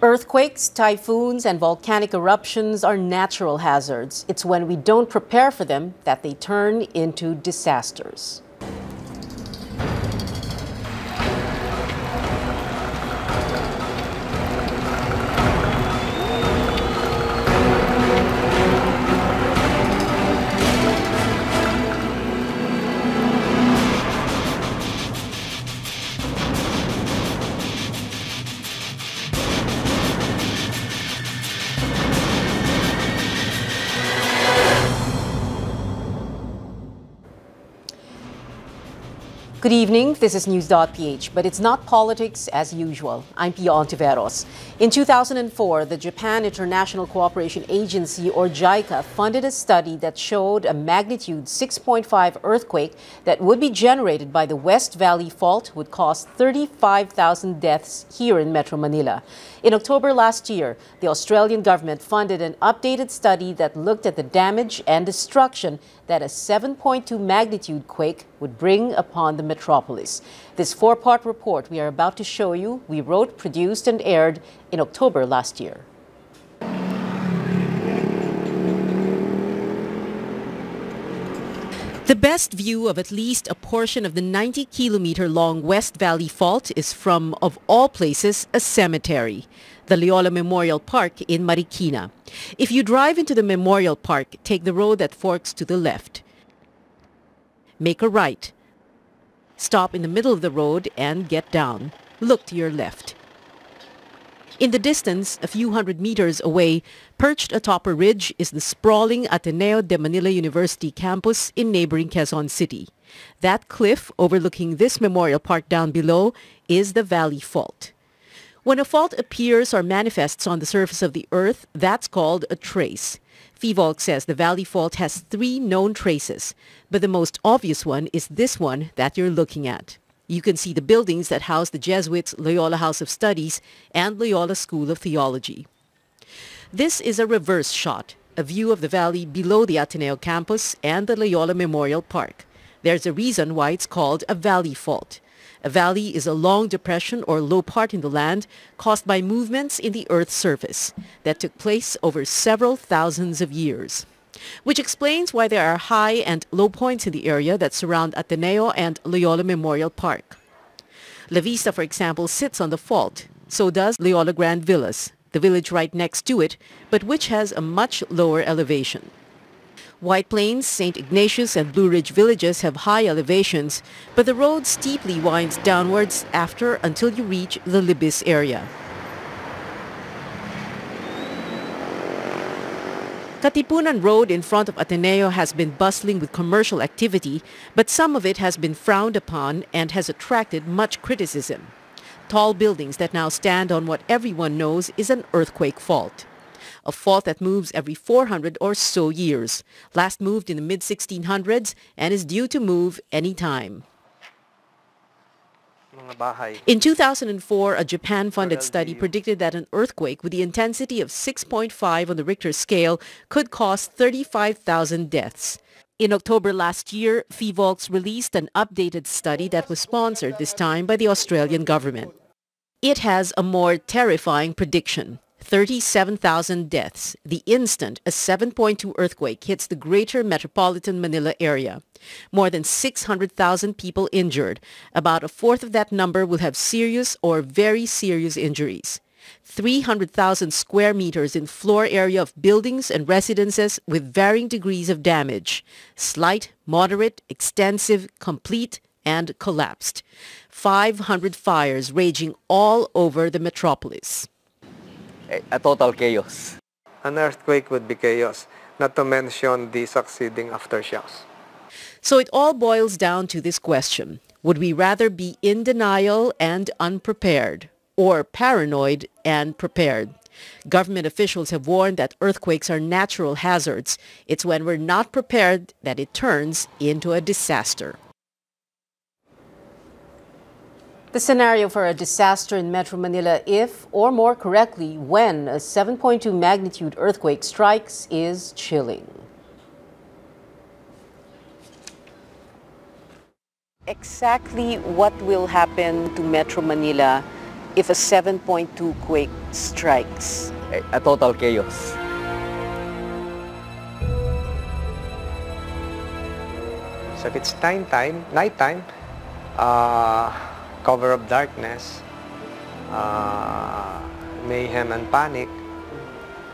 Earthquakes, typhoons, and volcanic eruptions are natural hazards. It's when we don't prepare for them that they turn into disasters. Good evening, this is News.PH, but it's not politics as usual. I'm Pia Ontiveros. In 2004, the Japan International Cooperation Agency, or JICA, funded a study that showed a magnitude 6.5 earthquake that would be generated by the West Valley Fault would cause 35,000 deaths here in Metro Manila. In October last year, the Australian government funded an updated study that looked at the damage and destruction that a 7.2 magnitude quake would bring upon the metropolis. This four-part report we are about to show you, we wrote, produced, and aired in October last year. The best view of at least a portion of the 90-kilometer-long West Valley Fault is from, of all places, a cemetery, the Loyola Memorial Park in Marikina. If you drive into the Memorial Park, take the road that forks to the left. Make a right. Stop in the middle of the road and get down. Look to your left. In the distance, a few hundred meters away, perched atop a ridge is the sprawling Ateneo de Manila University campus in neighboring Quezon City. That cliff overlooking this memorial park down below is the Valley Fault. When a fault appears or manifests on the surface of the earth, that's called a trace. FIVOLC says the Valley Fault has 3 known traces, but the most obvious one is this one that you're looking at. You can see the buildings that house the Jesuits' Loyola House of Studies and Loyola School of Theology. This is a reverse shot, a view of the valley below the Ateneo campus and the Loyola Memorial Park. There's a reason why it's called a valley fault. A valley is a long depression or low part in the land caused by movements in the Earth's surface that took place over several thousands of years. Which explains why there are high and low points in the area that surround Ateneo and Loyola Memorial Park. La Vista, for example, sits on the fault. So does Loyola Grand Villas, the village right next to it, but which has a much lower elevation. White Plains, St. Ignatius, and Blue Ridge villages have high elevations, but the road steeply winds downwards until you reach the Libis area. Katipunan Road in front of Ateneo has been bustling with commercial activity, but some of it has been frowned upon and has attracted much criticism. Tall buildings that now stand on what everyone knows is an earthquake fault. A fault that moves every 400 or so years, last moved in the mid-1600s and is due to move any time. In 2004, a Japan-funded study predicted that an earthquake with the intensity of 6.5 on the Richter scale could cause 35,000 deaths. In October last year, FIVOLC released an updated study that was sponsored this time by the Australian government. It has a more terrifying prediction. 37,000 deaths the instant a 7.2 earthquake hits the greater metropolitan Manila area. More than 600,000 people injured. About a fourth of that number will have serious or very serious injuries. 300,000 square meters in floor area of buildings and residences with varying degrees of damage. Slight, moderate, extensive, complete, and collapsed. 500 fires raging all over the metropolis. A total chaos. An earthquake would be chaos, not to mention the succeeding aftershocks. So it all boils down to this question. Would we rather be in denial and unprepared, or paranoid and prepared? Government officials have warned that earthquakes are natural hazards. It's when we're not prepared that it turns into a disaster. The scenario for a disaster in Metro Manila if, or more correctly, when a 7.2 magnitude earthquake strikes is chilling. Exactly what will happen to Metro Manila if a 7.2 quake strikes? A total chaos. So if it's nighttime, cover of darkness, mayhem and panic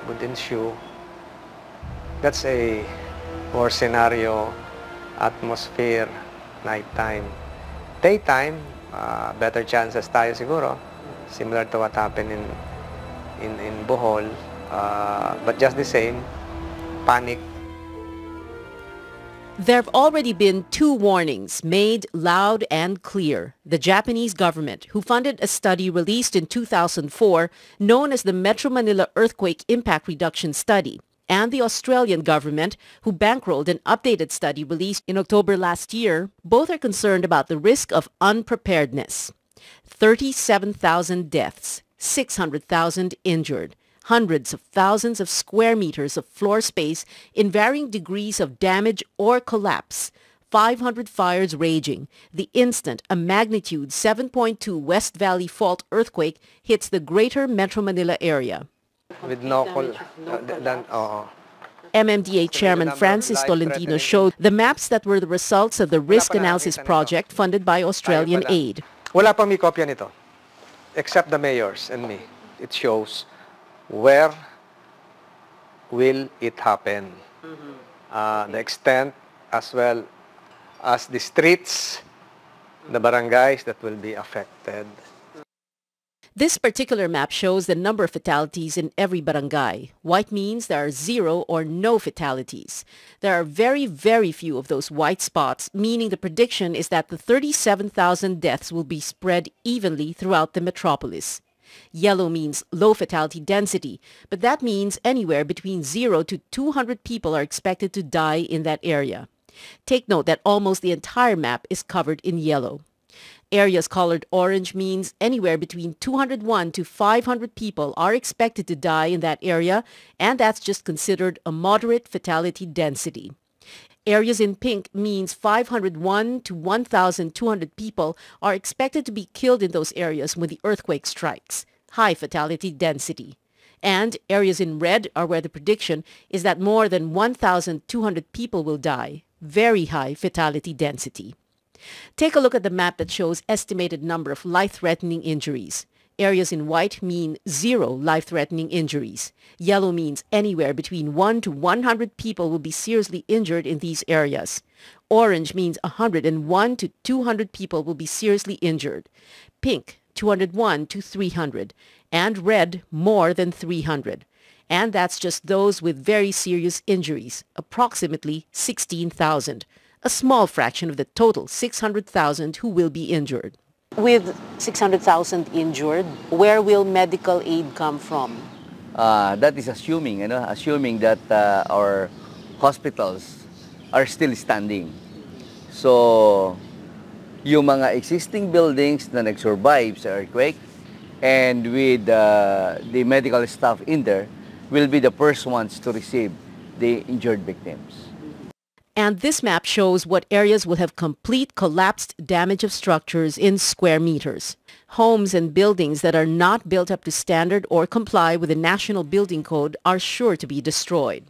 would ensue. That's a war scenario, atmosphere, nighttime. Daytime, better chances tayo siguro, similar to what happened in Bohol, but just the same, panic. There have already been 2 warnings made loud and clear. The Japanese government, who funded a study released in 2004 known as the Metro Manila Earthquake Impact Reduction Study, and the Australian government, who bankrolled an updated study released in October last year, both are concerned about the risk of unpreparedness. 37,000 deaths, 600,000 injured. Hundreds of thousands of square meters of floor space in varying degrees of damage or collapse, 500 fires raging, the instant a magnitude 7.2 West Valley Fault earthquake hits the greater Metro Manila area. With no MMDA Chairman Francis Tolentino showed the maps that were the results of the risk analysis project funded by Australian aid. Wala pang may kopya nito, except the mayors and me. It shows where will it happen, the extent, as well as the streets, the barangays that will be affected. This particular map shows the number of fatalities in every barangay. White means there are 0 or no fatalities. There are very, very few of those white spots, meaning the prediction is that the 37,000 deaths will be spread evenly throughout the metropolis. Yellow means low fatality density, but that means anywhere between 0 to 200 people are expected to die in that area. Take note that almost the entire map is covered in yellow. Areas colored orange means anywhere between 201 to 500 people are expected to die in that area, and that's just considered a moderate fatality density. Areas in pink means 501 to 1,200 people are expected to be killed in those areas when the earthquake strikes, high fatality density. And areas in red are where the prediction is that more than 1,200 people will die, very high fatality density. Take a look at the map that shows estimated number of life-threatening injuries. Areas in white mean 0 life-threatening injuries. Yellow means anywhere between 1 to 100 people will be seriously injured in these areas. Orange means 101 to 200 people will be seriously injured. Pink, 201 to 300. And red, more than 300. And that's just those with very serious injuries, approximately 16,000. A small fraction of the total 600,000 who will be injured. With 600,000 injured, where will medical aid come from? That is assuming that our hospitals are still standing. So, yung mga existing buildings na nag-survive sa earthquake and with the medical staff in there will be the first ones to receive the injured victims. And this map shows what areas will have complete collapsed damage of structures in square meters. Homes and buildings that are not built up to standard or comply with the National Building Code are sure to be destroyed.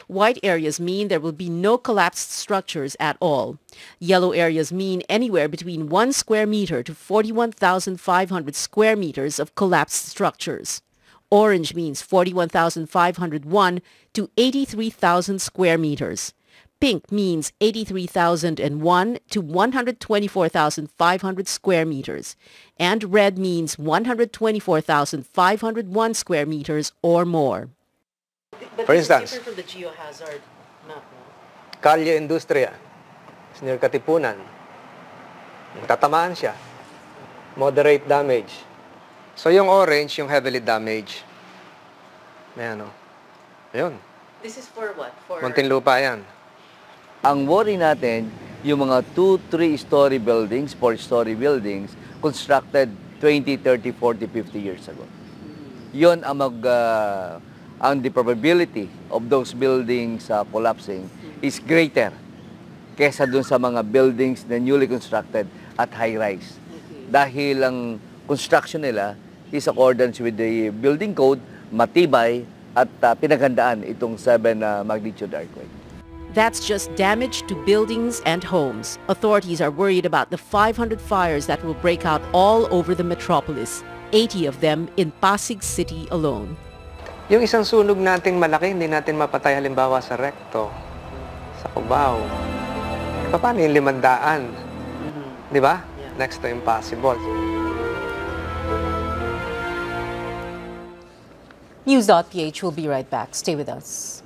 White areas mean there will be no collapsed structures at all. Yellow areas mean anywhere between 1 square meter to 41,500 square meters of collapsed structures. Orange means 41,501 to 83,000 square meters. Pink means 83,001 to 124,500 square meters. And red means 124,501 square meters or more. But For instance, different from the geohazard map, no? Kalye Industria, Senior Katipunan, tatamaan siya. Moderate damage. So yung orange, yung heavily damaged. May ano. Ayun. This is for what? For Muntinlupa yan. Ang worry natin, yung mga 2, 3-story buildings, 4-story buildings, constructed 20, 30, 40, 50 years ago. Yun ang the probability of those buildings collapsing is greater kesa dun sa mga buildings na newly constructed at high-rise. Dahil ang construction nila is accordance with the building code, matibay at pinaghandaan itong 7 magnitude earthquake. That's just damage to buildings and homes. Authorities are worried about the 500 fires that will break out all over the metropolis, 80 of them in Pasig City alone. Yung isang sunog nating malaki, hindi natin mapatay halimbawa sa Recto, sa Cubao. Paano yung 500? Di ba? Next to impossible. News.PH will be right back. Stay with us.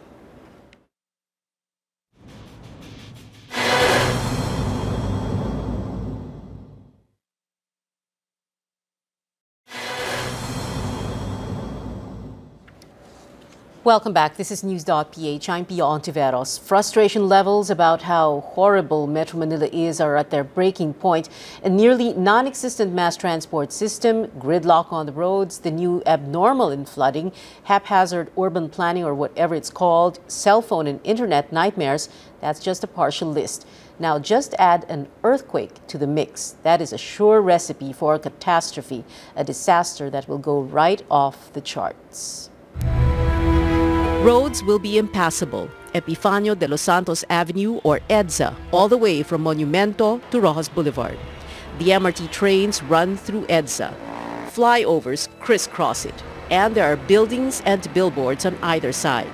Welcome back. This is News.PH. I'm Pia Ontiveros. Frustration levels about how horrible Metro Manila is are at their breaking point. A nearly non-existent mass transport system, gridlock on the roads, the new abnormal in flooding, haphazard urban planning or whatever it's called, cell phone and internet nightmares, that's just a partial list. Now just add an earthquake to the mix. That is a sure recipe for a catastrophe, a disaster that will go right off the charts. Roads will be impassable. Epifanio de los Santos Avenue or EDSA, all the way from Monumento to Rojas Boulevard. The MRT trains run through EDSA. Flyovers crisscross it, and there are buildings and billboards on either side.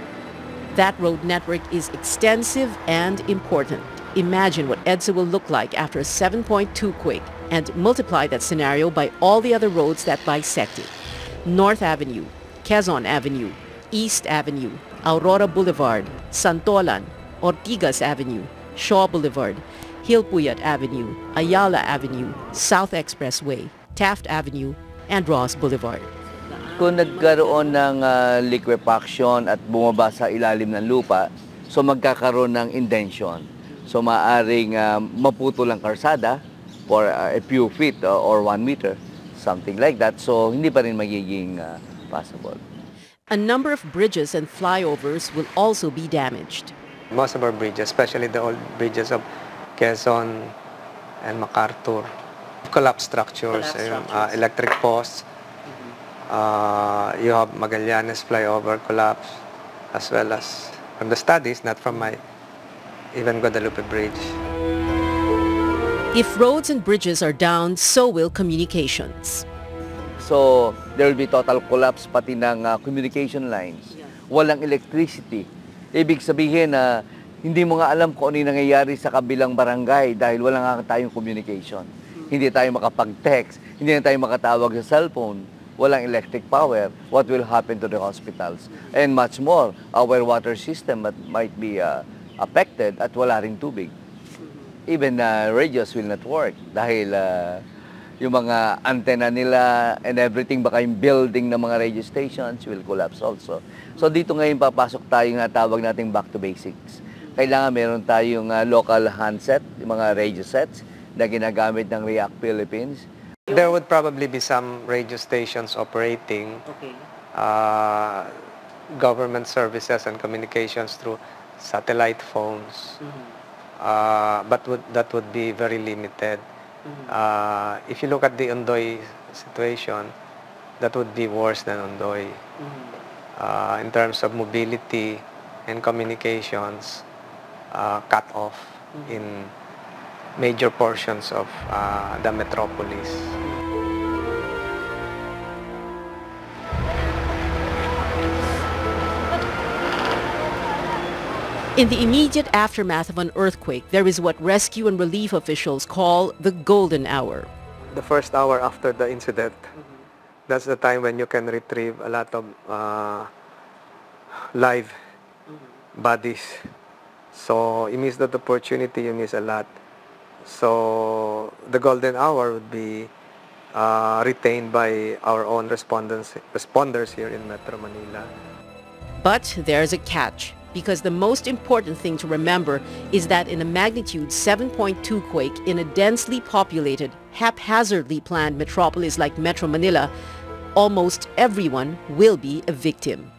That road network is extensive and important. Imagine what EDSA will look like after a 7.2 quake and multiply that scenario by all the other roads that bisect it. North Avenue, Quezon Avenue, East Avenue, Aurora Boulevard, Santolan, Ortigas Avenue, Shaw Boulevard, Hilpuyat Avenue, Ayala Avenue, South Expressway, Taft Avenue, and Ross Boulevard. Kung nagkaroon ng liquefaction at bumaba sa ilalim ng lupa, so magkakaroon ng indention. So maaring maputol ang karsada for a few feet or 1 meter, something like that. So hindi pa rin magiging possible. A number of bridges and flyovers will also be damaged. Most of our bridges, especially the old bridges of Quezon and MacArthur, collapsed structures, electric posts. You have Magallanes flyover collapse, as well as from the studies, not from my even Guadalupe Bridge. If roads and bridges are down, so will communications. So, there will be total collapse pati ng communication lines. Walang electricity. Ibig sabihin na hindi mo nga alam kung ano yung nangyayari sa kabilang barangay dahil wala nga tayong communication. Hindi tayo makapag-text, hindi na tayo makatawag sa cellphone, walang electric power. What will happen to the hospitals? And much more, our water system might be affected at wala ring tubig. Even radios will not work dahil yung mga antenna nila and everything, baka yung building ng mga radio stations will collapse also. So dito ngayon papasok tayo nga tawag nating back to basics. Kailangan meron tayong local handset, yung mga radio sets na ginagamit ng REACT Philippines. There would probably be some radio stations operating government services and communications through satellite phones. But that would be very limited. If you look at the Ondoy situation, that would be worse than Ondoy. In terms of mobility and communications, cut off in major portions of the metropolis. In the immediate aftermath of an earthquake, there is what rescue and relief officials call the golden hour. The first hour after the incident, that's the time when you can retrieve a lot of live bodies. So you miss that opportunity, you miss a lot. So the golden hour would be retained by our own responders here in Metro Manila. But there's a catch, because the most important thing to remember is that in a magnitude 7.2 quake in a densely populated, haphazardly planned metropolis like Metro Manila, almost everyone will be a victim.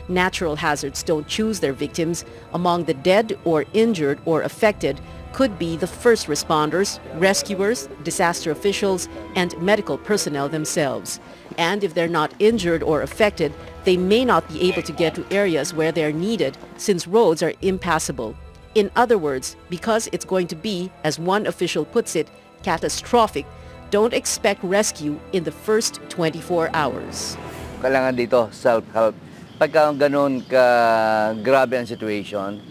Natural hazards don't choose their victims. Among the dead or injured or affected, could be the first responders, rescuers, disaster officials, and medical personnel themselves. And if they're not injured or affected, they may not be able to get to areas where they're needed since roads are impassable. In other words, because it's going to be, as one official puts it, catastrophic, don't expect rescue in the first 24 hours. Kailangan dito, self-help. Pagka ganun ka grabe ang situation,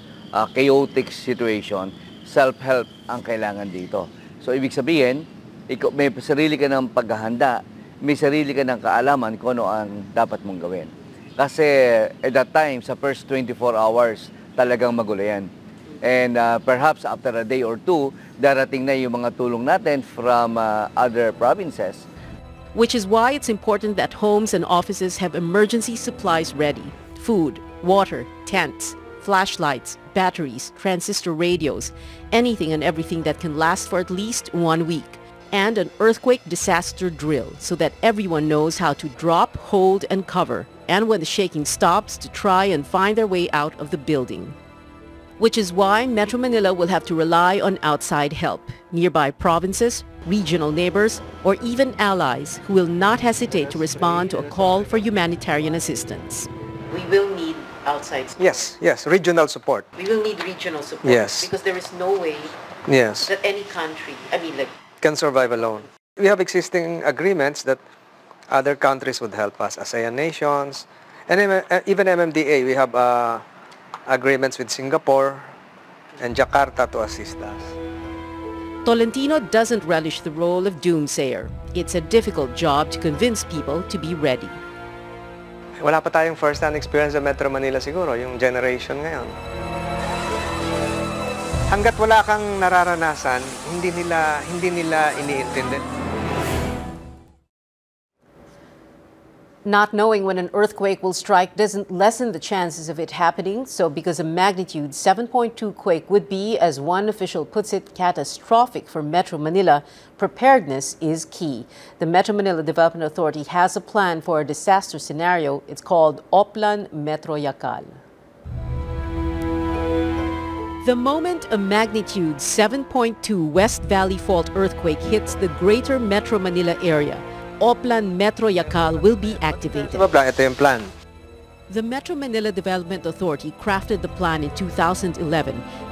chaotic situation, self-help ang kailangan dito. So, ibig sabihin, may sarili ka ng paghahanda, may sarili ka ng kaalaman kung ano ang dapat mong gawin. Kasi at that time, sa first 24 hours, talagang magulo yan. And perhaps after a day or two, darating na yung mga tulong natin from other provinces. Which is why it's important that homes and offices have emergency supplies ready. Food, water, tents, flashlights, batteries, transistor radios, anything and everything that can last for at least 1 week. And an earthquake disaster drill so that everyone knows how to drop, hold, and cover. And when the shaking stops, to try and find their way out of the building. Which is why Metro Manila will have to rely on outside help, nearby provinces, regional neighbors, or even allies who will not hesitate to respond to a call for humanitarian assistance. We will need outside support. Yes, regional support. We will need regional support. Yes. Because there is no way that any country, can survive alone. We have existing agreements that other countries would help us, ASEAN nations, and even MMDA. We have agreements with Singapore and Jakarta to assist us. Tolentino doesn't relish the role of doomsayer. It's a difficult job to convince people to be ready. Wala pa tayong first-hand experience sa Metro Manila siguro, yung generation ngayon. Hanggat wala kang nararanasan, hindi nila iniintindi. Not knowing when an earthquake will strike doesn't lessen the chances of it happening. So because a magnitude 7.2 quake would be, as one official puts it, catastrophic for Metro Manila, preparedness is key. The Metro Manila Development Authority has a plan for a disaster scenario. It's called Oplan Metro Yakal. The moment a magnitude 7.2 West Valley Fault earthquake hits the greater Metro Manila area, Oplan Metro Yakal will be activated. Ito yung plan. The Metro Manila Development Authority crafted the plan in 2011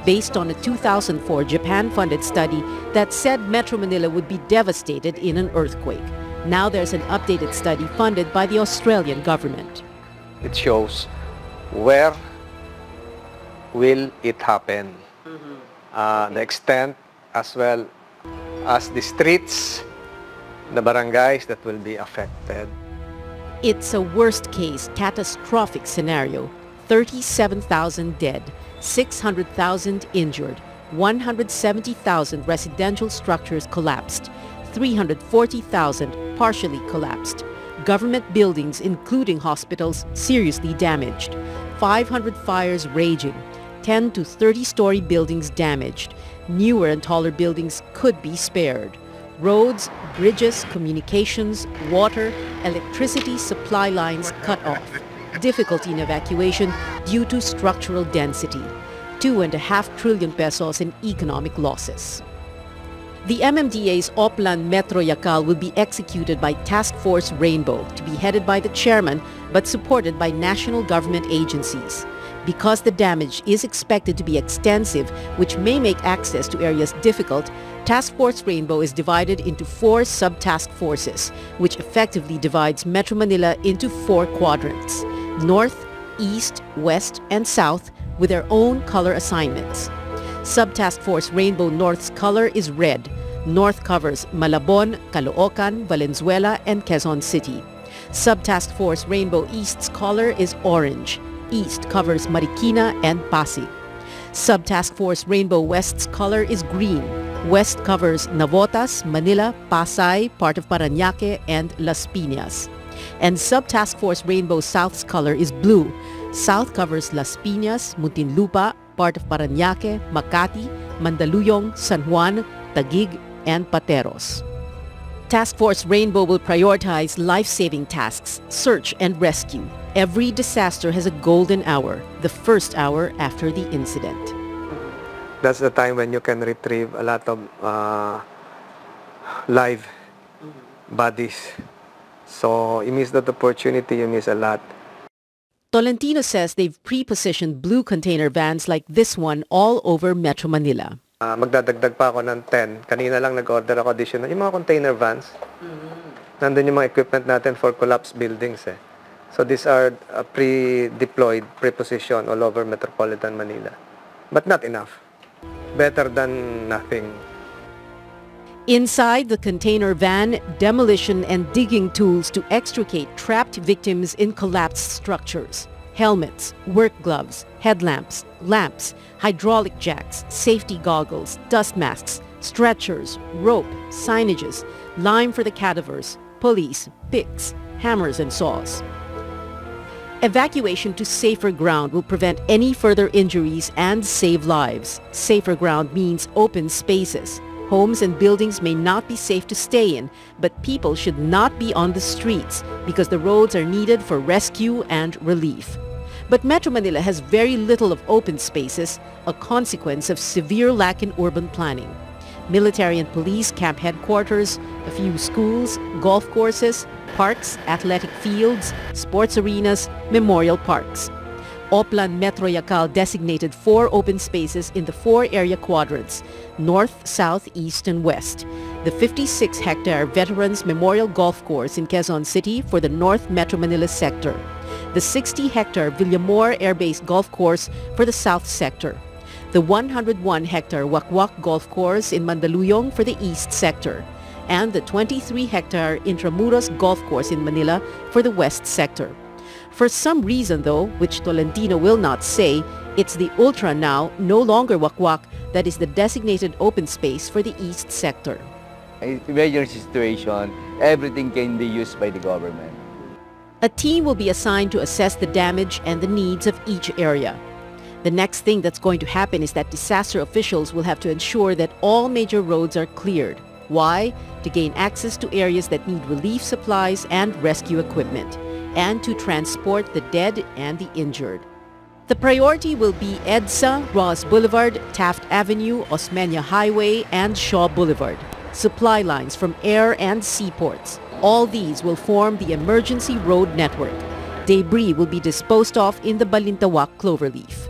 based on a 2004 Japan-funded study that said Metro Manila would be devastated in an earthquake. Now there's an updated study funded by the Australian government. It shows where will it happen, the extent as well as the streets, the barangays that will be affected. It's a worst-case catastrophic scenario. 37,000 dead, 600,000 injured, 170,000 residential structures collapsed, 340,000 partially collapsed, government buildings including hospitals seriously damaged, 500 fires raging, 10 to 30-story buildings damaged, newer and taller buildings could be spared. Roads, bridges, communications, water, electricity supply lines cut off. Difficulty in evacuation due to structural density. 2.5 trillion pesos in economic losses. The MMDA's Oplan Metro Yakal will be executed by Task Force Rainbow, to be headed by the chairman but supported by national government agencies. Because the damage is expected to be extensive, which may make access to areas difficult, Task Force Rainbow is divided into 4 sub-task forces, which effectively divides Metro Manila into 4 quadrants: North, East, West, and South, with their own color assignments. Sub-task force Rainbow North's color is red. North covers Malabon, Caloocan, Valenzuela, and Quezon City. Sub-task force Rainbow East's color is orange. East covers Marikina and Pasig. Sub-task force Rainbow West's color is green. West covers Navotas, Manila, Pasay, part of Parañaque, and Las Piñas. And Sub-task force Rainbow South's color is blue. South covers Las Piñas, Muntinlupa, part of Parañaque, Makati, Mandaluyong, San Juan, Taguig, and Pateros. Task Force Rainbow will prioritize life-saving tasks, search and rescue. Every disaster has a golden hour, the first hour after the incident. That's the time when you can retrieve a lot of live bodies. So you miss that opportunity, you miss a lot. Tolentino says they've pre-positioned blue container vans like this one all over Metro Manila. Magdadagdag pa ako ng 10. Kanina lang nag-order ako additional. Yung mga container vans, nandun yung mga equipment natin for collapsed buildings. So these are pre-deployed, pre-positioned all over Metropolitan Manila. But not enough. Better than nothing. Inside the container van, demolition and digging tools to extricate trapped victims in collapsed structures. Helmets, work gloves, headlamps, lamps, hydraulic jacks, safety goggles, dust masks, stretchers, rope, signages, lime for the cadavers, pulleys, picks, hammers and saws. Evacuation to safer ground will prevent any further injuries and save lives. Safer ground means open spaces. Homes and buildings may not be safe to stay in, but people should not be on the streets because the roads are needed for rescue and relief. But Metro Manila has very little of open spaces, a consequence of severe lack in urban planning. Military and police camp headquarters, a few schools, golf courses, parks, athletic fields, sports arenas, memorial parks. Oplan Metro Yacal designated 4 open spaces in the 4 area quadrants, north, south, east, and west. The 56-hectare Veterans Memorial Golf Course in Quezon City for the North Metro Manila sector. The 60-hectare Villamor Air Base Golf Course for the south sector. The 101-hectare Wakwak Golf Course in Mandaluyong for the east sector. And the 23-hectare Intramuros Golf Course in Manila for the west sector. For some reason, though, which Tolentino will not say, it's the Ultra now, no longer Wakwak, that is the designated open space for the east sector. In emergency situation, everything can be used by the government. A team will be assigned to assess the damage and the needs of each area. The next thing that's going to happen is that disaster officials will have to ensure that all major roads are cleared. Why? To gain access to areas that need relief supplies and rescue equipment, and to transport the dead and the injured. The priority will be EDSA, Ross Boulevard, Taft Avenue, Osmeña Highway, and Shaw Boulevard. Supply lines from air and seaports. All these will form the emergency road network. Debris will be disposed of in the Balintawak Cloverleaf.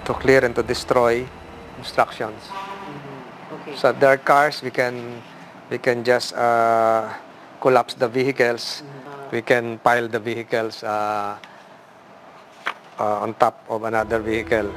To clear and to destroy obstructions. Okay. So there are cars, we can just collapse the vehicles. We can pile the vehicles on top of another vehicle.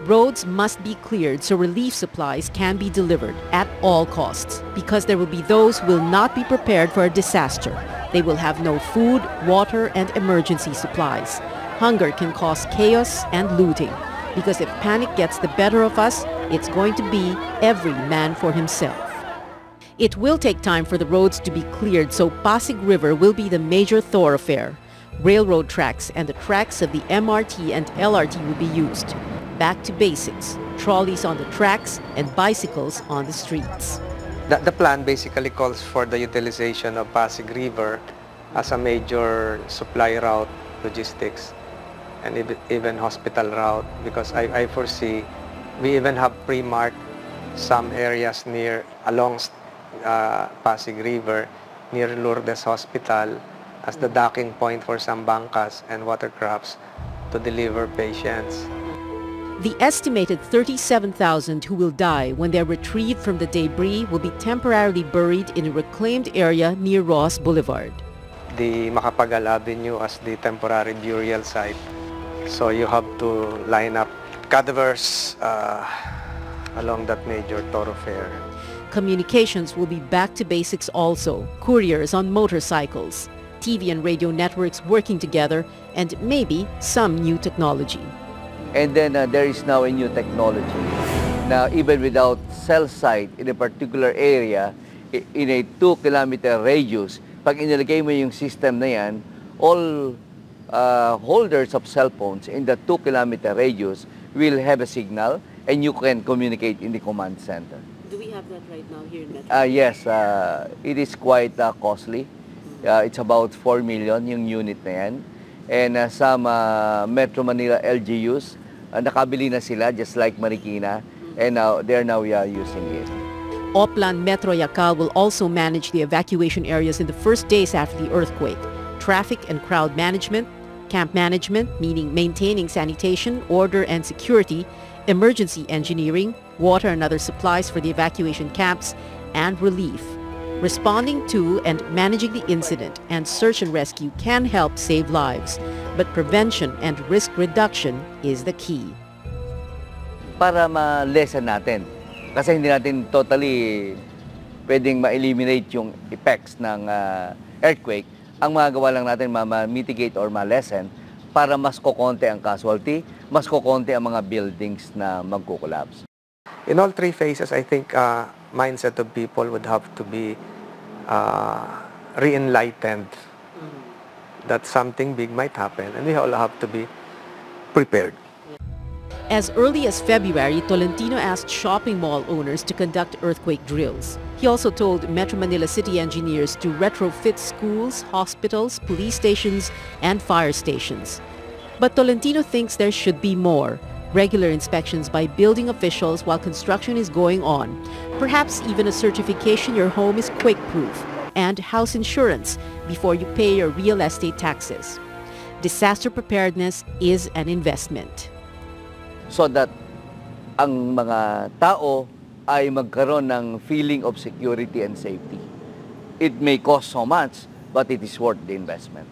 Roads must be cleared so relief supplies can be delivered at all costs, because there will be those who will not be prepared for a disaster. They will have no food, water, and emergency supplies. Hunger can cause chaos and looting, because if panic gets the better of us, it's going to be every man for himself. It will take time for the roads to be cleared, so Pasig River will be the major thoroughfare. Railroad tracks and the tracks of the MRT and LRT will be used. Back to basics, trolleys on the tracks and bicycles on the streets. The plan basically calls for the utilization of Pasig River as a major supply route, logistics, and even hospital route, because I foresee we even have pre-marked some areas along Pasig River near Lourdes Hospital as the docking point for some bangkas and watercrafts to deliver patients. The estimated 37,000 who will die when they're retrieved from the debris will be temporarily buried in a reclaimed area near Ross Boulevard. The Macapagal Avenue as the temporary burial site. So you have to line up cadavers along that major thoroughfare. Communications will be back to basics also. Couriers on motorcycles, TV and radio networks working together, and maybe some new technology. And then there is now a new technology. Now, even without cell site in a particular area, in a 2-kilometer radius, pag inilagay mo yung system na yan, all holders of cell phones in the 2-kilometer radius will have a signal and you can communicate in the command center. Do we have that right now here in Metro? Yes, it is quite costly. It's about 4 million yung unit na yan. And some Metro Manila LGUs, nakabili na sila just like Marikina. and now they're now using it. Oplan Metro Yacal will also manage the evacuation areas in the first days after the earthquake. Traffic and crowd management, camp management, meaning maintaining sanitation, order and security, emergency engineering, water and other supplies for the evacuation camps, and relief. Responding to and managing the incident and search and rescue can help save lives, but prevention and risk reduction is the key. Para ma-lessen natin, kasi hindi natin totally pwedeng ma-eliminate yung effects ng earthquake, ang magagawa lang natin ma-mitigate or ma-lessen para mas kokonti ang casualty, mas kokonti ang mga buildings na magko-collapse. In all three phases, I think mindset of people would have to be re-enlightened that something big might happen, and we all have to be prepared. As early as February, Tolentino asked shopping mall owners to conduct earthquake drills. He also told Metro Manila city engineers to retrofit schools, hospitals, police stations, and fire stations. But Tolentino thinks there should be more. Regular inspections by building officials while construction is going on. Perhaps even a certification your home is quake-proof, and house insurance before you pay your real estate taxes. Disaster preparedness is an investment. So that ang mga tao ay magkaroon ng feeling of security and safety. It may cost so much, but it is worth the investment.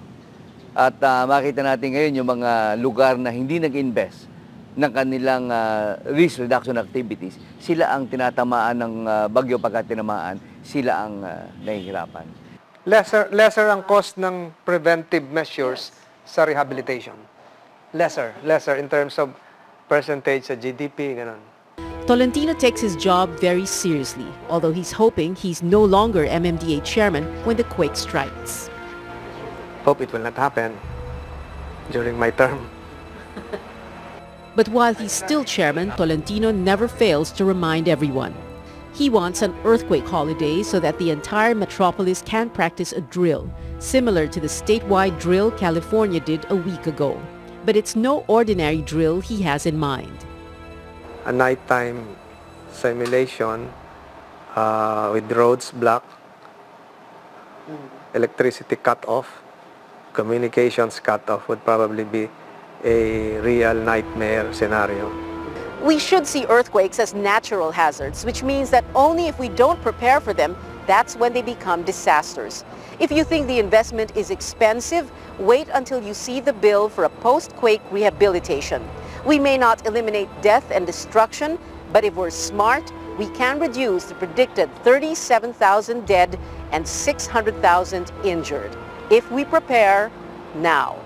At makita natin ngayon yung mga lugar na hindi nag-invest ng kanilang risk reduction activities, sila ang tinatamaan ng bagyo pagka tinamaan, sila ang nahihirapan. Lesser ang cost ng preventive measures sa rehabilitation. Lesser in terms of percentage sa GDP, ganun. Tolentino takes his job very seriously, although he's hoping he's no longer MMDA chairman when the quake strikes. Hope it will not happen during my term. But while he's still chairman, Tolentino never fails to remind everyone. He wants an earthquake holiday so that the entire metropolis can practice a drill, similar to the statewide drill California did a week ago. But it's no ordinary drill he has in mind. A nighttime simulation with roads blocked, electricity cut off, communications cut off would probably be a real nightmare scenario. We should see earthquakes as natural hazards, which means that only if we don't prepare for them, that's when they become disasters. If you think the investment is expensive, wait until you see the bill for a post-quake rehabilitation. We may not eliminate death and destruction, but if we're smart, we can reduce the predicted 37,000 dead and 600,000 injured. If we prepare now.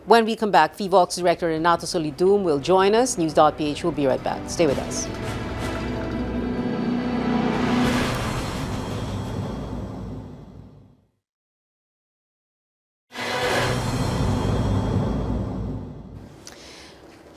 When we come back, PHIVOLCS Director Renato Solidum will join us. News.PH will be right back. Stay with us.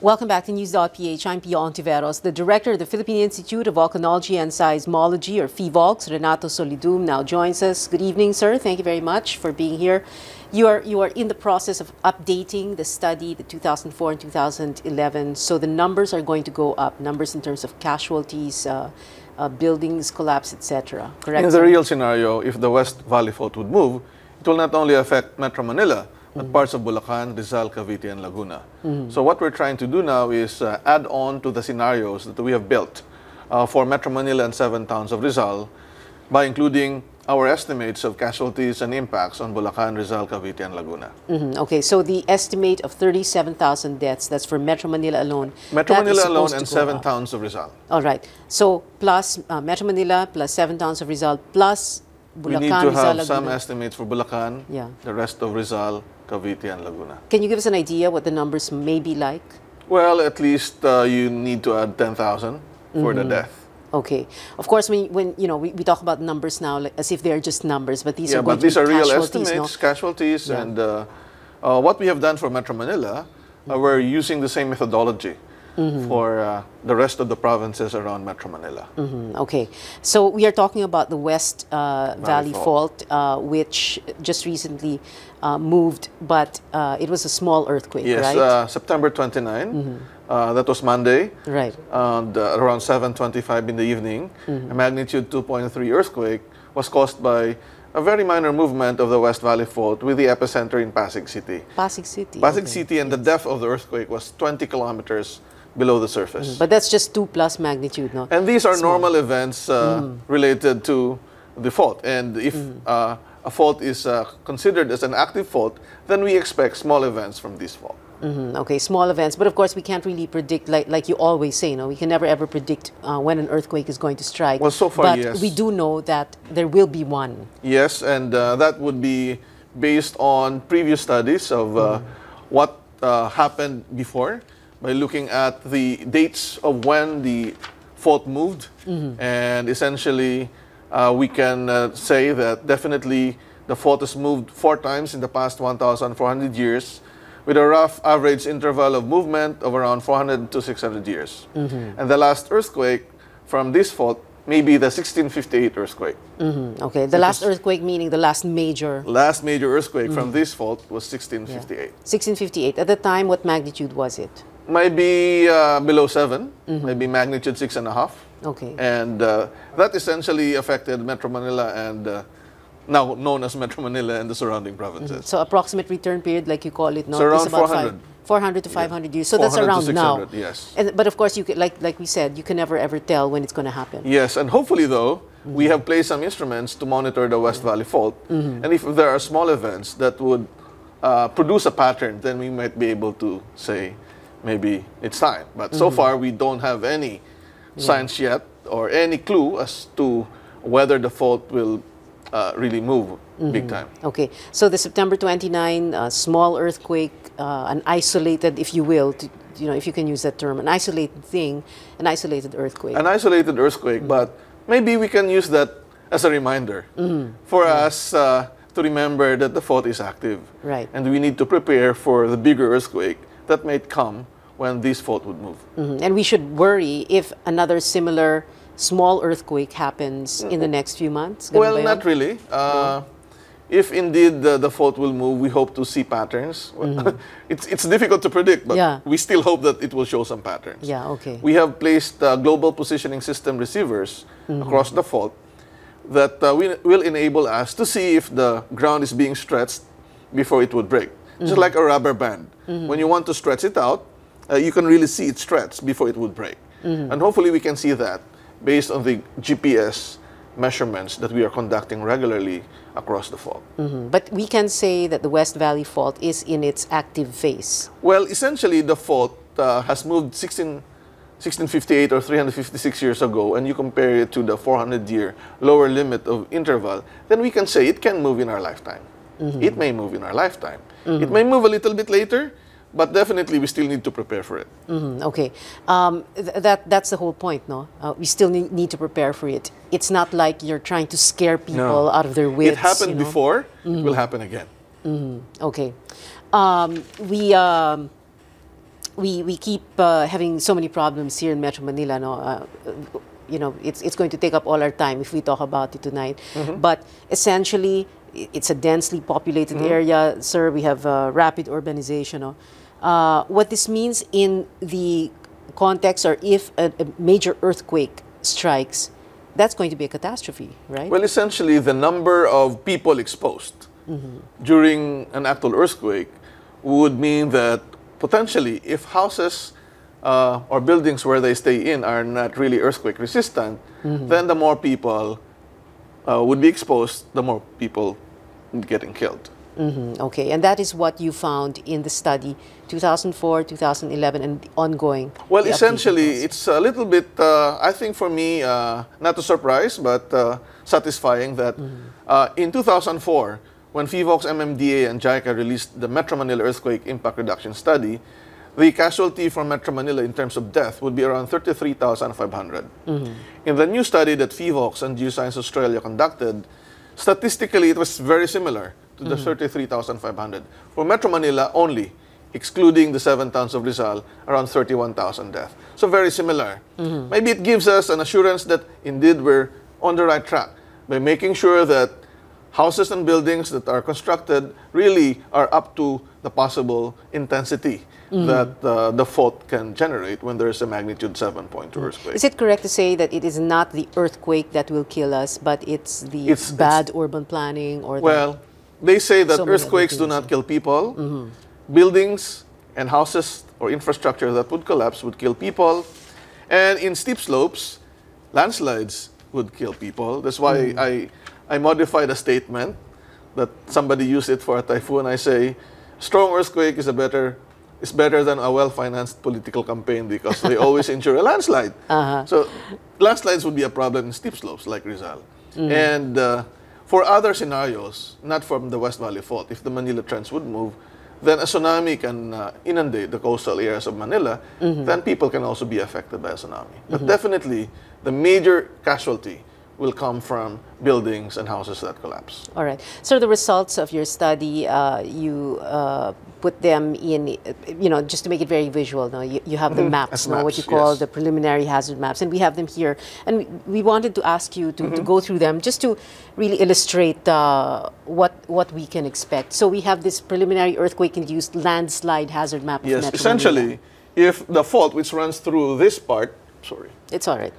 Welcome back to News.PH. I'm Pia Ontiveros. The director of the Philippine Institute of Volcanology and Seismology, or PHIVOLCS, Renato Solidum, now joins us. Good evening, sir. Thank you very much for being here. You are in the process of updating the study, the 2004 and 2011. So the numbers are going to go up, numbers in terms of casualties, buildings collapse, etc. Correct? In the real scenario, if the West Valley Fault would move, it will not only affect Metro Manila, but parts of Bulacan, Rizal, Cavite, and Laguna. So what we're trying to do now is add on to the scenarios that we have built for Metro Manila and 7 towns of Rizal by including our estimates of casualties and impacts on Bulacan, Rizal, Cavite, and Laguna. Okay, so the estimate of 37,000 deaths, that's for Metro Manila alone. Metro Manila alone and 7 towns of Rizal. All right. So plus Metro Manila plus 7 towns of Rizal plus Bulacan, we need to Rizal, have some Laguna. Estimates for Bulacan, the rest of Rizal, Cavite, and Laguna. Can you give us an idea what the numbers may be like? Well, at least you need to add 10,000 for the death. Okay. Of course, when you know we talk about numbers now like, as if they're just numbers, but these are going but these to be are real casualties, estimates, no? casualties, and what we have done for Metro Manila, we're using the same methodology. for the rest of the provinces around Metro Manila. Okay, so we are talking about the West Valley Fault. Fault, which just recently moved, but it was a small earthquake, Yes, right? September 29. That was Monday. Right. And around 7:25 in the evening, a magnitude 2.3 earthquake was caused by a very minor movement of the West Valley Fault with the epicenter in Pasig City. Pasig City. Pasig okay. City, and the depth of the earthquake was 20 kilometers below the surface. But that's just 2+ magnitude, no? And these are Small. normal events related to the fault. And if a fault is considered as an active fault, then we expect small events from this fault. Okay, small events. But of course, we can't really predict, like you always say, no? We can never ever predict when an earthquake is going to strike. Well, so far, but yes. we do know that there will be one. Yes, and that would be based on previous studies of what happened before by looking at the dates of when the fault moved. And essentially, we can say that definitely the fault has moved 4 times in the past 1,400 years, with a rough average interval of movement of around 400 to 600 years. And the last earthquake from this fault may be the 1658 earthquake. Okay, the last earthquake meaning the last major. Last major earthquake from this fault was 1658. 1658. At the time, what magnitude was it? Might be below 7, maybe magnitude 6.5. Okay. And that essentially affected Metro Manila and now known as Metro Manila and the surrounding provinces. So approximate return period, like you call it, no? So around is about 400. 400 to 500 years. So that's 400 to around 600, now. yes. But of course, you can, like we said, you can never ever tell when it's going to happen. Yes, and hopefully though, we have placed some instruments to monitor the West Valley Fault. And if there are small events that would produce a pattern, then we might be able to say maybe it's time. But so far, we don't have any signs yet or any clue as to whether the fault will really move big time. Okay, so the September 29 small earthquake, an isolated, if you will, if you can use that term, an isolated thing, an isolated earthquake. An isolated earthquake, but maybe we can use that as a reminder for us to remember that the fault is active. Right. And we need to prepare for the bigger earthquake that might come when this fault would move. And we should worry if another similar small earthquake happens in the next few months? Ganun Well, ba yun? not really. If indeed the fault will move, we hope to see patterns. It's difficult to predict, but Yeah. we still hope that it will show some patterns. Yeah, okay. We have placed global positioning system receivers across the fault that will enable us to see if the ground is being stretched before it would break. Just like a rubber band. When you want to stretch it out, you can really see it stretch before it would break. And hopefully we can see that based on the GPS measurements that we are conducting regularly across the fault. But we can say that the West Valley Fault is in its active phase. Well, essentially the fault has moved 1658 or 356 years ago, and you compare it to the 400-year lower limit of interval, then we can say it can move in our lifetime. It may move in our lifetime. It may move a little bit later, but definitely we still need to prepare for it. Okay. That's the whole point, no? We still need to prepare for it. It's not like you're trying to scare people out of their wits. It happened before, it will happen again. Okay. We keep having so many problems here in Metro Manila, no? It's going to take up all our time if we talk about it tonight. But essentially, it's a densely populated area, sir. We have rapid urbanization. No? What this means in the context, or if a major earthquake strikes, that's going to be a catastrophe, right? Well, essentially, the number of people exposed during an actual earthquake would mean that potentially, if houses or buildings where they stay in are not really earthquake resistant, then the more people would be exposed, the more people getting killed. Okay, and that is what you found in the study 2004, 2011, and ongoing. Well, the essentially, updated it's a little bit, I think for me, not a surprise, but satisfying that in 2004, when FIVOX, MMDA, and JICA released the Metro Manila Earthquake Impact Reduction Study, the casualty from Metro Manila in terms of death would be around 33,500. In the new study that FIVOX and Geoscience Australia conducted, statistically it was very similar to the 33,500. For Metro Manila only, excluding the 7 towns of Rizal, around 31,000 deaths. So very similar. Maybe it gives us an assurance that indeed we're on the right track by making sure that houses and buildings that are constructed really are up to the possible intensity that the fault can generate when there is a magnitude 7.2 earthquake. Is it correct to say that it is not the earthquake that will kill us, but it's the bad urban planning or well, they say that so many earthquakes do not kill people. Buildings and houses or infrastructure that would collapse would kill people. And in steep slopes, landslides would kill people. That's why I modified a statement that somebody used it for a typhoon. I say, strong earthquake is better than a well-financed political campaign because they always ensure a landslide. So landslides would be a problem in steep slopes like Rizal. And for other scenarios, not from the West Valley Fault, if the Manila Trench would move, then a tsunami can inundate the coastal areas of Manila, then people can also be affected by a tsunami. But definitely, the major casualty will come from buildings and houses that collapse. All right. So the results of your study, you put them in, just to make it very visual. No? You have the maps, no? What you call the preliminary hazard maps, and we have them here. And we wanted to ask you to go through them just to really illustrate what we can expect. So we have this preliminary earthquake-induced landslide hazard map. Yes, Metro essentially, Manila. if the fault which runs through this part, It's all right.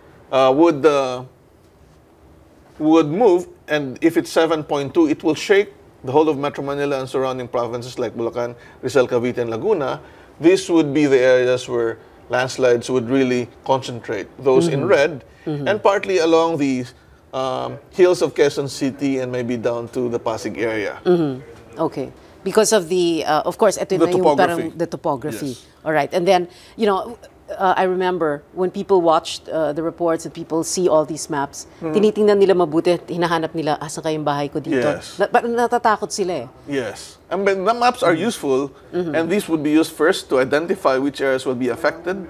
would move, and if it's 7.2, it will shake the whole of Metro Manila and surrounding provinces like Bulacan, Rizal, Cavite, and Laguna. These would be the areas where landslides would really concentrate, those in red, and partly along the hills of Quezon City and maybe down to the Pasig area. Okay. Because of the, of course, ito The na yung topography. parang the topography. Yes. All right. And then, I remember when people watched the reports and people see all these maps, tinitingnan nila mabuti, hinahanap nila, asan kayong bahay ko dito? Yes. Natatakot sila eh. Yes. And the maps are useful, and these would be used first to identify which areas will be affected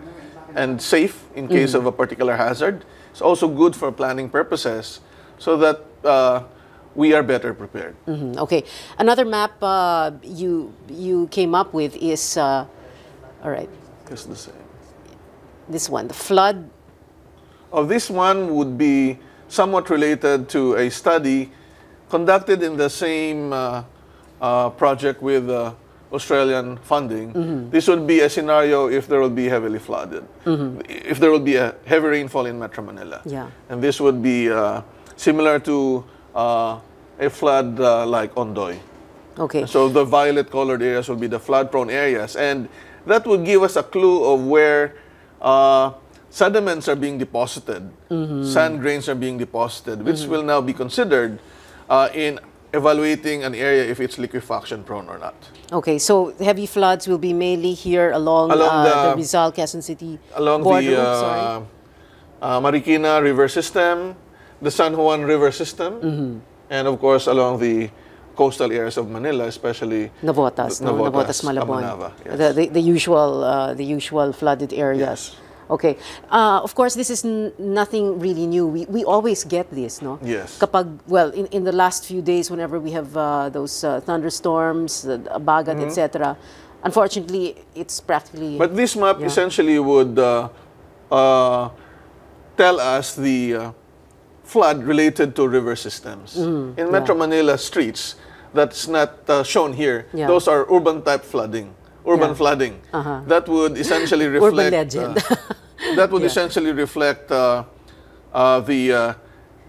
and safe in case of a particular hazard. It's also good for planning purposes so that we are better prepared. Okay. Another map you came up with is, all right, It's the same. this one, the flood. This one would be somewhat related to a study conducted in the same project with Australian funding. This would be a scenario if there will be heavily flooded, if there will be a heavy rainfall in Metro Manila. Yeah. And this would be similar to a flood like Ondoy. Okay. So the violet colored areas will be the flood prone areas, and that would give us a clue of where sediments are being deposited, sand grains are being deposited, which will now be considered in evaluating an area if it's liquefaction prone or not. Okay, so heavy floods will be mainly here along the Rizal, Quezon City Along border. the Marikina River system, the San Juan River system, and of course along the coastal areas of Manila, especially Navotas, Malabon, Amanava, yes. the usual flooded areas. Yes. Okay. Of course, this is nothing really new. We always get this, no? Yes. Kapag, well, in the last few days, whenever we have those thunderstorms, bagat, etc., unfortunately, it's practically... But this map essentially would tell us the flood related to river systems. In Metro Manila streets, that's not shown here. Yeah. Those are urban type flooding. Urban flooding. That would essentially reflect. Urban legend. That would essentially reflect the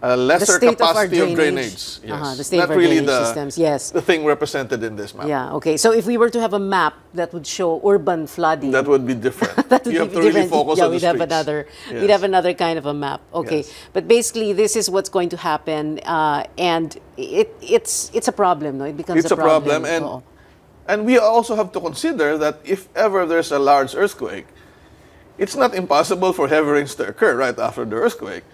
lesser capacity of drainage. Yes. The state not of our really drainage systems. Yes. the thing represented in this map. Yeah. Okay. So if we were to have a map that would show urban flooding, That would be different. that would You have be to really different. focus Yeah, on the streets. we'd have another kind of a map. Okay. Yes. But basically, this is what's going to happen, and it's a problem. No, it becomes It's a problem, and we also have to consider that if ever there's a large earthquake, it's not impossible for heavy rains to occur right after the earthquake.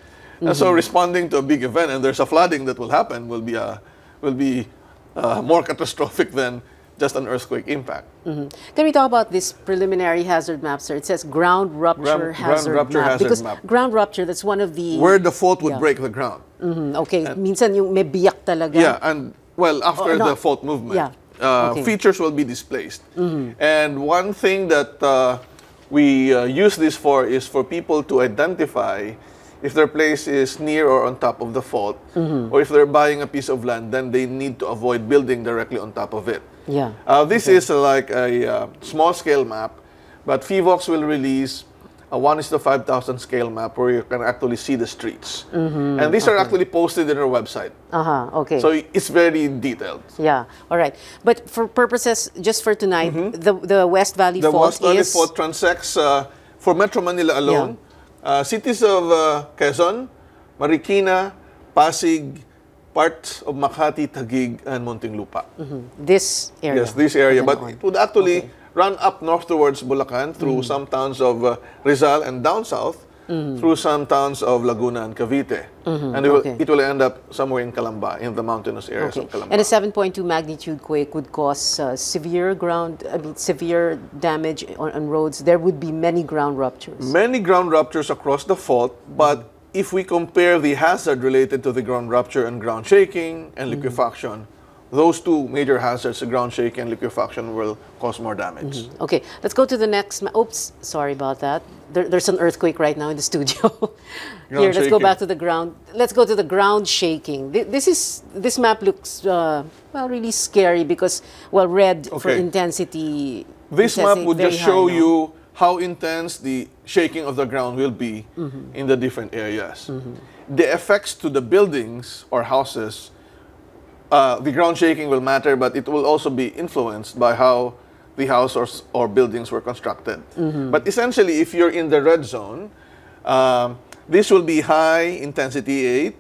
And so responding to a big event and there's a flooding that will happen will be more catastrophic than just an earthquake impact. Can we talk about this preliminary hazard map, sir? It says ground rupture hazard map. Because ground rupture, that's one of the... Where the fault would break the ground. Okay. Minsan yung may biyak talaga. Yeah, and well, after the fault movement. Yeah. features will be displaced. And one thing that we use this for is for people to identify if their place is near or on top of the fault, or if they're buying a piece of land, then they need to avoid building directly on top of it. Yeah. This is like a small-scale map, but FIVOX will release a 1:5,000 scale map where you can actually see the streets. And these are actually posted in our website. Okay. So it's very detailed. Yeah, all right. But for purposes, just for tonight, the West Valley Fault The West Valley Fault transects, for Metro Manila alone, cities of Quezon, Marikina, Pasig, parts of Makati, Taguig, and Muntinlupa. This area? Yes, this area. But it would actually run up north towards Bulacan through some towns of Rizal and down south through some towns of Laguna and Cavite. And it will end up somewhere in Calamba, in the mountainous areas of Calamba. And a 7.2 magnitude quake would cause severe damage on roads. There would be many ground ruptures. Many ground ruptures across the fault, but if we compare the hazard related to the ground rupture and ground shaking and liquefaction, those two major hazards, the ground shaking and liquefaction, will cause more damage. Okay, let's go to the next. Oops, sorry about that. There's an earthquake right now in the studio. Here, let's go back to the ground. Let's go to the ground shaking. This map looks well really scary because red for intensity. This map would just show you how intense the shaking of the ground will be in the different areas. The effects to the buildings or houses, the ground shaking will matter, but it will also be influenced by how the house or buildings were constructed. But essentially, if you're in the red zone, this will be high intensity 8,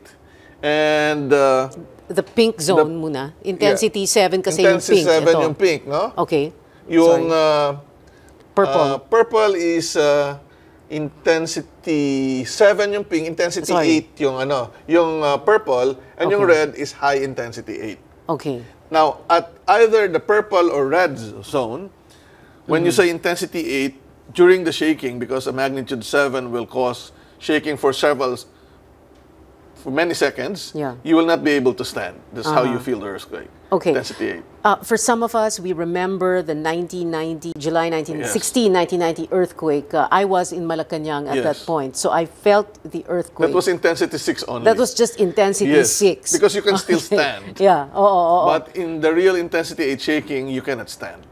and the pink zone muna. Intensity 7 kasi intensity yung pink. 7 yung pink, no? Okay. Yung purple. Purple is intensity 7 yung pink, intensity 8 yung purple, and yung red is high intensity 8. Okay. Now, at either the purple or red zone, when you say intensity 8, during the shaking, because a magnitude 7 will cause shaking for many seconds, you will not be able to stand. That's how you feel the earthquake. Okay. Intensity 8. For some of us, we remember the July 1990 earthquake. I was in Malacanang at that point, so I felt the earthquake. That was intensity 6 only. That was just intensity 6. Because you can still stand. Yeah. But in the real intensity 8 shaking, you cannot stand.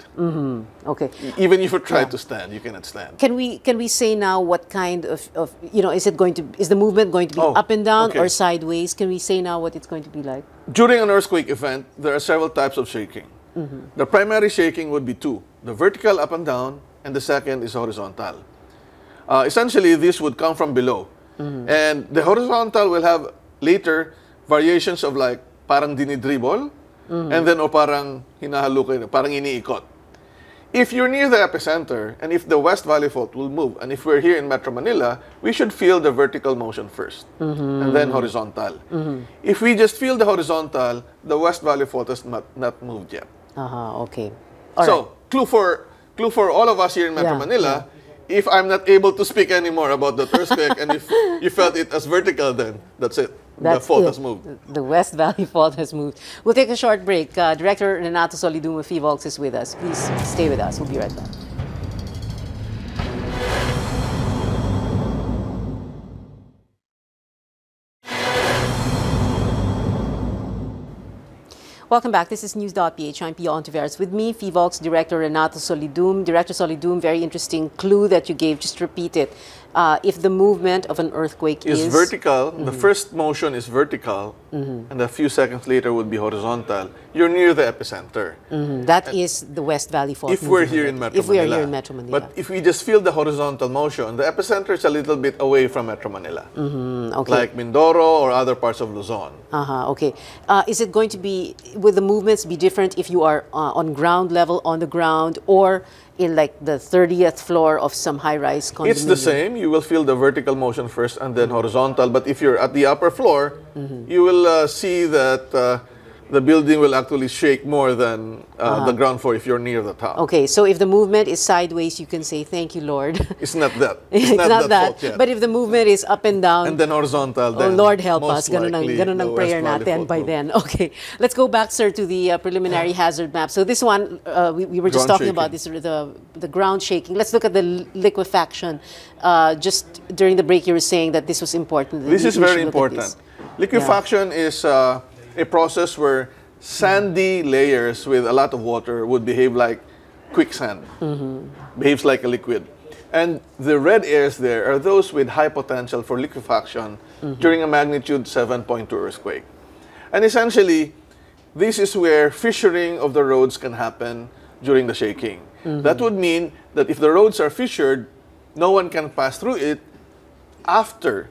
Okay. Even if you try to stand, you cannot stand. Can we say now what kind of is the movement going to be up and down or sideways? Can we say now what it's going to be like? During an earthquake event, there are several types of shaking. The primary shaking would be two: the vertical up and down, and the second is horizontal. Essentially, this would come from below. And the horizontal will have later variations of like parang dinidribble, and then parang hinahalukay, parang iniikot. If you're near the epicenter, and if the West Valley Fault will move, and if we're here in Metro Manila, we should feel the vertical motion first, and then horizontal. If we just feel the horizontal, the West Valley Fault has not moved yet. Okay. So, clue for all of us here in Metro Manila, if I'm not able to speak anymore about that earthquake, and if you felt it as vertical, then that's it. The fault has moved. The West Valley Fault has moved. We'll take a short break. Director Renato Solidum of FIVOX is with us. Please stay with us. We'll be right back. Welcome back. This is News.PH. I'm Pia Ontiveros. With me, FIVOX Director Renato Solidum. Director Solidum, very interesting clue that you gave. Just repeat it. If the movement of an earthquake is vertical, the first motion is vertical, and a few seconds later would be horizontal, you're near the epicenter. That is the West Valley Fault. If we're here in Metro Manila. If we are here in Metro Manila. But if we just feel the horizontal motion, the epicenter is a little bit away from Metro Manila. Okay. Like Mindoro or other parts of Luzon. Okay. Is it going to be, will the movements be different if you are on ground level, on the ground, or in like the 30th floor of some high-rise condominium? It's the same. You will feel the vertical motion first and then horizontal. But if you're at the upper floor, you will see that the building will actually shake more than the ground floor if you're near the top. Okay, so if the movement is sideways, you can say, thank you, Lord. It's not that. It's not that. fault yet. But if the movement is up and down, And then horizontal, oh then Lord help most us. Ganun ang likely the prayer West Valley natin fault by will. then. Okay, let's go back, sir, to the preliminary hazard map. So this one, we were just Ground talking about this, the ground shaking. Let's look at the liquefaction. Just during the break, you were saying that this was important. This is We should very look at this. important. Liquefaction is a process where sandy layers with a lot of water would behave like quicksand, behaves like a liquid. And the red areas there are those with high potential for liquefaction during a magnitude 7.2 earthquake. And essentially, this is where fissuring of the roads can happen during the shaking. That would mean that if the roads are fissured, no one can pass through it after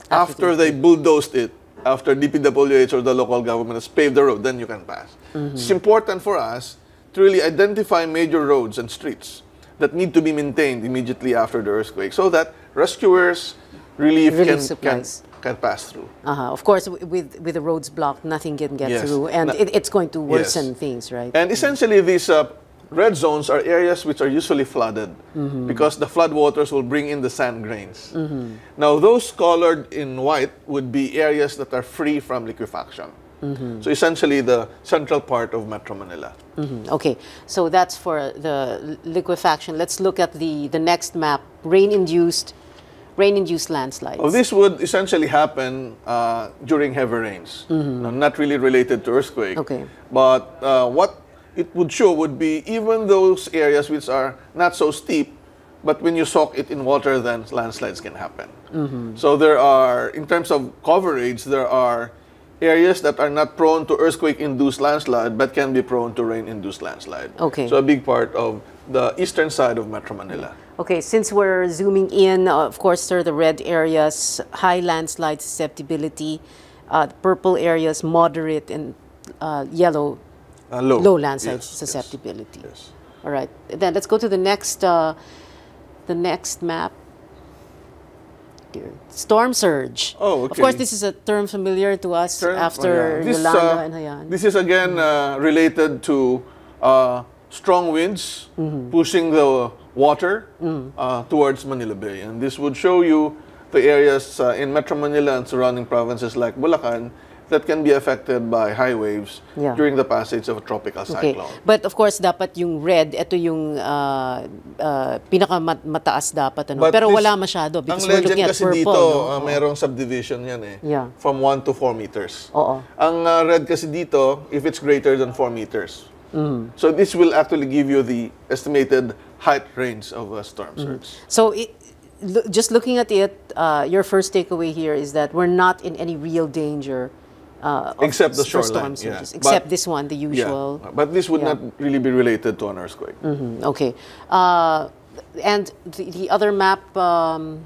they bulldozed it, after DPWH or the local government has paved the road, then you can pass. It's important for us to really identify major roads and streets that need to be maintained immediately after the earthquake so that rescuers, relief can pass through. Of course, with the roads blocked, nothing can get through, and it's going to worsen things, right? And essentially, these red zones are areas which are usually flooded because the flood waters will bring in the sand grains. Now, those colored in white would be areas that are free from liquefaction. So essentially, the central part of Metro Manila. Okay, so that's for the liquefaction. Let's look at the next map, rain-induced landslides. Oh, this would essentially happen during heavy rains. Now, not really related to earthquake. Okay. But what it would show would be even those areas which are not so steep, but when you soak it in water, then landslides can happen. So there are, in terms of coverage, there are areas that are not prone to earthquake-induced landslide, but can be prone to rain-induced landslide. Okay. So a big part of the eastern side of Metro Manila. Okay, since we're zooming in, of course, sir, the red areas, high landslide susceptibility, purple areas, moderate, and yellow, low landslide susceptibility. Yes. All right, then let's go to the next map. Here. Storm surge. Oh, okay. Of course, this is a term familiar to us after Yolanda and Haiyan. This is again related to strong winds pushing the water towards Manila Bay. And this would show you the areas in Metro Manila and surrounding provinces like Bulacan that can be affected by high waves during the passage of a tropical cyclone. But of course, dapat yung red, ito yung pinakamataas dapat. Ano? Pero wala masyado because we're looking at purple. Ang legend kasi dito, mayroong subdivision yan from 1 to 4 meters. Ang red kasi dito, if it's greater than 4 meters. So this will actually give you the estimated height range of a storm surge. So just looking at it, your first takeaway here is that we're not in any real danger except the shoreline, storm surges, except this one, the usual. Yeah, but this would not really be related to an earthquake. Okay. And the other map, then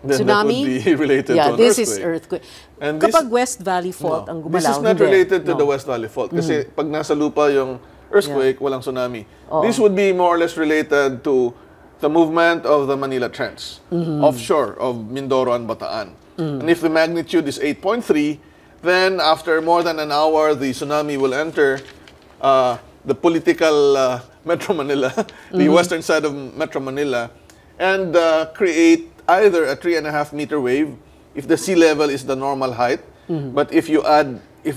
tsunami? That would be related to an earthquake. This is earthquake. And Kapag West Valley Fault ang gumalaw, this is not related to the West Valley Fault kasi pag nasa lupa yung earthquake, walang tsunami. This would be more or less related to the movement of the Manila Trench offshore of Mindoro and Bataan. And if the magnitude is 8.3, then after more than an hour, the tsunami will enter the political Metro Manila, the western side of Metro Manila, and create either a 3.5 meter wave if the sea level is the normal height. But if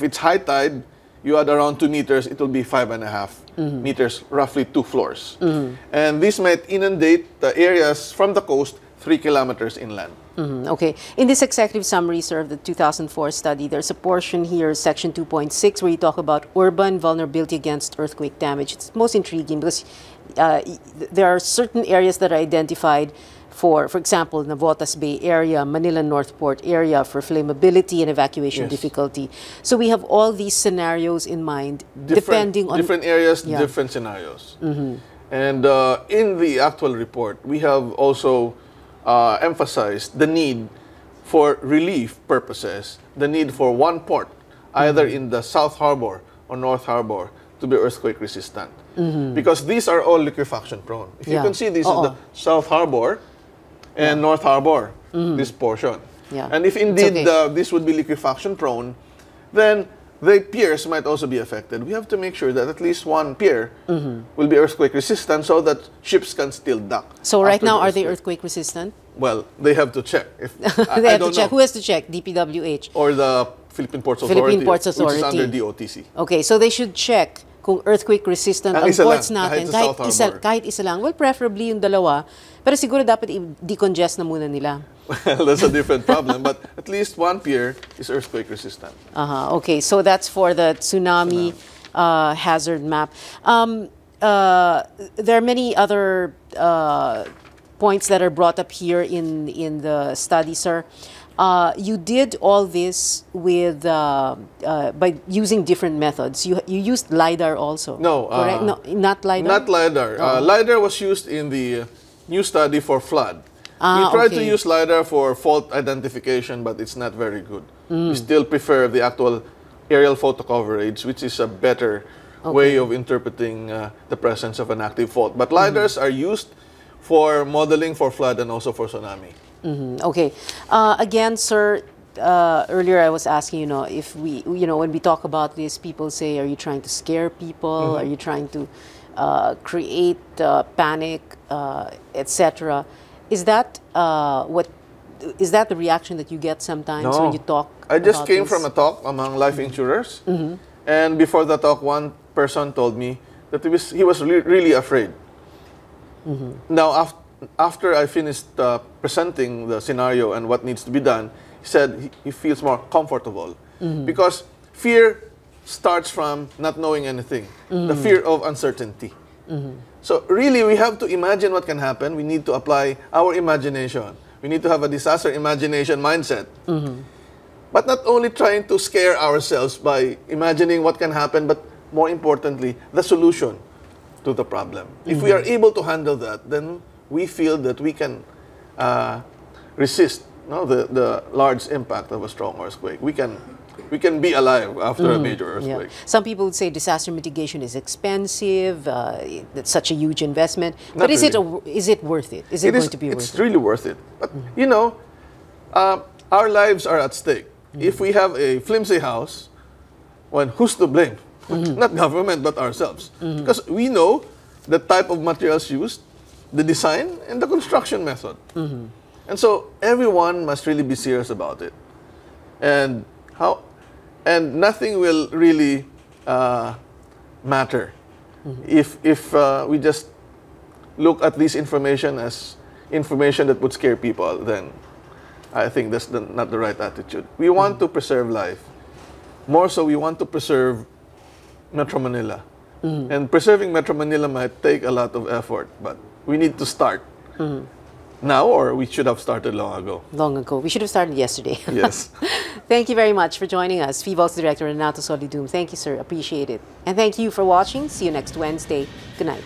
it's high tide, you add around 2 meters, it will be 5.5 meters, roughly 2 floors. And this might inundate the areas from the coast 3 kilometers inland. Okay. In this executive summary, sir, of the 2004 study, there's a portion here, section 2.6, where you talk about urban vulnerability against earthquake damage. It's most intriguing because there are certain areas that are identified for example, Navotas Bay area, Manila Northport area for flammability and evacuation difficulty. So we have all these scenarios in mind, depending on different areas, different scenarios. And in the actual report, we have also emphasized the need for relief purposes, the need for one port, either in the South Harbor or North Harbor, to be earthquake resistant. Because these are all liquefaction prone. If you can see, this is the South Harbor and North Harbor, this portion. And if indeed this would be liquefaction prone, then the piers might also be affected. We have to make sure that at least one pier will be earthquake resistant so that ships can still dock. So right after now, the are they earthquake. earthquake resistant? Well, they have to check. If, They I have to don't check. know. Who has to check? DPWH? Or the Philippine Ports Authority, Philippine Ports which is Authority. under DOTC. Okay, so they should check kung earthquake resistant Ang ang isa ports lang, natin. kahit sa South Harbor. Kahit isa lang. Well, preferably yung dalawa. Pero siguro dapat i-decongest na muna nila. Well, that's a different problem. But at least one pier is earthquake resistant. Okay, so that's for the tsunami hazard map. There are many other points that are brought up here in the study, sir. You did all this with by using different methods. You used LiDAR also. No, correct? No, not LiDAR. Not LiDAR. LiDAR was used in the new study for flood. We tried to use LiDAR for fault identification, but it's not very good. We still prefer the actual aerial photo coverage, which is a better way of interpreting the presence of an active fault. But LiDARs are used for modeling for flood and also for tsunami. Okay. Again, sir, earlier I was asking, if we, when we talk about this, people say, are you trying to scare people? Are you trying to create panic, etc.? Is that is that the reaction that you get sometimes when you talk? I just about came this? from a talk among life insurers, and before the talk, one person told me that he was really afraid. Now, after I finished presenting the scenario and what needs to be done, he said he feels more comfortable because fear starts from not knowing anything, the fear of uncertainty. So really, we have to imagine what can happen. We need to apply our imagination. We need to have a disaster imagination mindset. But not only trying to scare ourselves by imagining what can happen, but more importantly, the solution to the problem. If we are able to handle that, then we feel that we can resist the large impact of a strong earthquake. We can be alive after a major earthquake. Yeah. Some people would say disaster mitigation is expensive. It's such a huge investment. But is it worth it? Is it going to be worth it? It's really worth it. But our lives are at stake. If we have a flimsy house, well, who's to blame? Not government, but ourselves. Because we know the type of materials used, the design, and the construction method. And so everyone must really be serious about it. And nothing will really matter if we just look at this information as information that would scare people. Then I think that's not the right attitude. We want to preserve life. More so, we want to preserve Metro Manila. And preserving Metro Manila might take a lot of effort, but we need to start now, or we should have started long ago. Long ago. We should have started yesterday. Yes. Thank you very much for joining us. FIVOL's Director Renato Solidum. Thank you, sir. Appreciate it. And thank you for watching. See you next Wednesday. Good night.